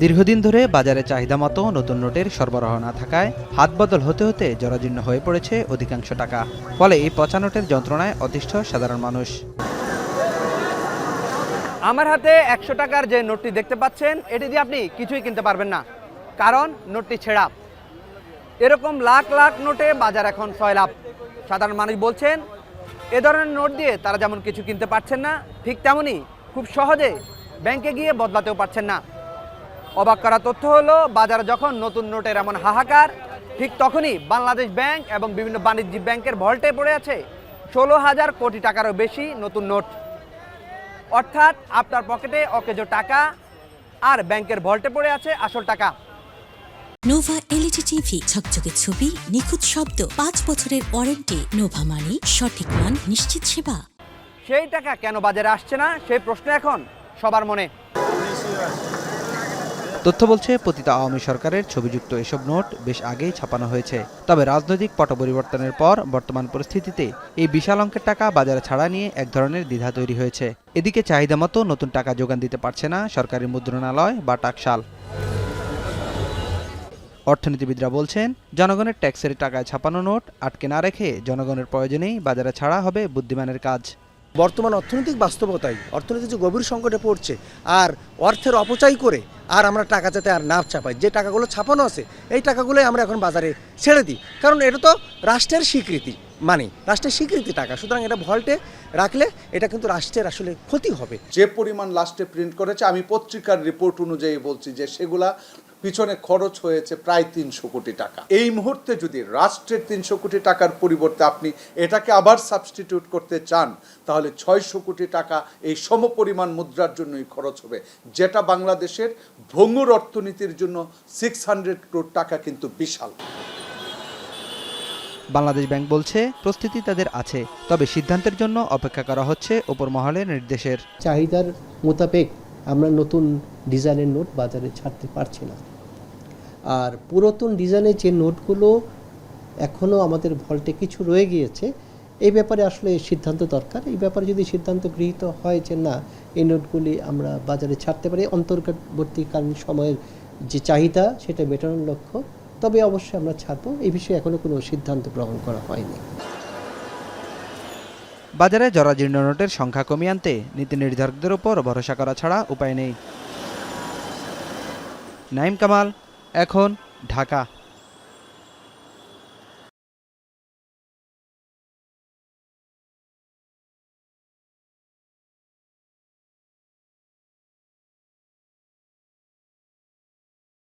দীর্ঘদিন ধরে বাজারে চাহিদা মতো নতুন নোটের সরবরাহ না থাকায় হাত বদল হতে হতে জরাজীর্ণ হয়ে পড়েছে অধিকাংশ টাকা। ফলে এই পচা নোটের যন্ত্রণায় অতিষ্ঠ সাধারণ মানুষ। আমার হাতে ১০০ টাকার যে নোটটি দেখতে পাচ্ছেন, এটি দিয়ে আপনি কিছুই কিনতে পারবেন না, কারণ নোটটি ছেঁড়া। এরকম লাখ লাখ নোটে বাজার এখন সয়লাভ। সাধারণ মানুষ বলছেন, এ ধরনের নোট দিয়ে তারা যেমন কিছু কিনতে পারছেন না, ঠিক তেমনই খুব সহজে ব্যাংকে গিয়ে বদলাতেও পারছেন না। অবাক করা তথ্য হলো, বাজারে যখন নতুন নোটের এমন হাহাকার, ঠিক তখনই বাংলাদেশ ব্যাংক এবং বিভিন্ন বাণিজ্যিক ব্যাংকের ভল্টে পড়ে আছে ১৬,০০০ কোটি টাকারও বেশি নতুন নোট। অর্থাৎ আপনার পকেটে অকেজো টাকা, আর ব্যাংকের ভল্টে পড়ে আছে আসল টাকা। নোভা এলইডি টিভি, ঝকঝকে ছবি, নিখুঁত শব্দ, ৫ বছরের ওয়ারেন্টি। নোভা মানে সঠিক মান, নিশ্চিত সেবা। সেই টাকা কেন বাজারে আসছে না, সেই প্রশ্ন এখন সবার মনে। তথ্য বলছে, পতিত আওয়ামী সরকারের ছবিযুক্ত এসব নোট বেশ আগেই ছাপানো হয়েছে। তবে রাজনৈতিক পট পরিবর্তনের পর বর্তমান পরিস্থিতিতে এই বিশাল অঙ্কের টাকা বাজারে ছাড়া নিয়ে এক ধরনের দ্বিধা তৈরি হয়েছে। এদিকে চাহিদা মতো নতুন টাকা যোগান দিতে পারছে না সরকারি মুদ্রণালয় বা টাকশাল। অর্থনীতিবিদরা বলছেন, জনগণের ট্যাক্সের টাকায় ছাপানো নোট আটকে না রেখে জনগণের প্রয়োজনেই বাজারে ছাড়া হবে বুদ্ধিমানের কাজ। বর্তমান অর্থনৈতিক বাস্তবতায় অর্থনীতি যে গভীর সংকটে পড়ছে, আর অর্থের অপচয় করে আর আমরা টাকা যাতে আর না ছাপাই, যে টাকাগুলো ছাপানো আছে এই টাকাগুলোই আমরা এখন বাজারে ছেড়ে দিই, কারণ এটা তো রাষ্ট্রের স্বীকৃতি, মানে রাষ্ট্রের স্বীকৃতি টাকা। সুতরাং এটা ভল্টে রাখলে এটা কিন্তু রাষ্ট্রের আসলে ক্ষতি হবে। যে পরিমাণ লাস্টে প্রিন্ট করেছে, আমি পত্রিকার রিপোর্ট অনুযায়ী বলছি যে সেগুলা পিছনে খরচ হয়েছে প্রায় ৩০০ কোটি টাকা। এই মুহূর্তে যদি রাষ্ট্রের ৩০০ কোটি টাকার পরিবর্তে আপনি এটাকে আবার সাবস্টিটিউট করতে চান, তাহলে ৬০০ কোটি টাকা এই সমপরিমাণ মুদ্রার জন্যই খরচ হবে, যেটা বাংলাদেশের ভঙ্গুর অর্থনীতির জন্য 600 কোটি টাকা কিন্তু বিশাল। বাংলাদেশ ব্যাংক বলছে, প্রস্তুতি তাদের আছে, তবে সিদ্ধান্তের জন্য অপেক্ষা করা হচ্ছে ওপর মহলের নির্দেশের। চাহিদার মোতাবেক আমরা নতুন ডিজাইনের নোট বাজারে ছাড়তে পারছি না। আর পুরাতন ডিজাইনের যে নোটগুলো এখনও আমাদের ভল্টে কিছু রয়ে গিয়েছে, এই ব্যাপারে আসলে সিদ্ধান্ত দরকার। এই ব্যাপারে যদি সিদ্ধান্ত গৃহীত হয় যে না, এই নোটগুলি আমরা বাজারে ছাড়তে পারি অন্তর্বর্তীকালীন সময়ের যে চাহিদা সেটা মেটানোর লক্ষ্য, তবে অবশ্যই আমরা ছাড়বো। এই বিষয়ে এখনও কোনো সিদ্ধান্ত গ্রহণ করা হয়নি। বাজারে জরাজীর্ণ নোটের সংখ্যা কমিয়ে আনতে নীতি নির্ধারকদের উপর ভরসা করা ছাড়া উপায় নেই। নাঈম কামাল, এখন, ঢাকা।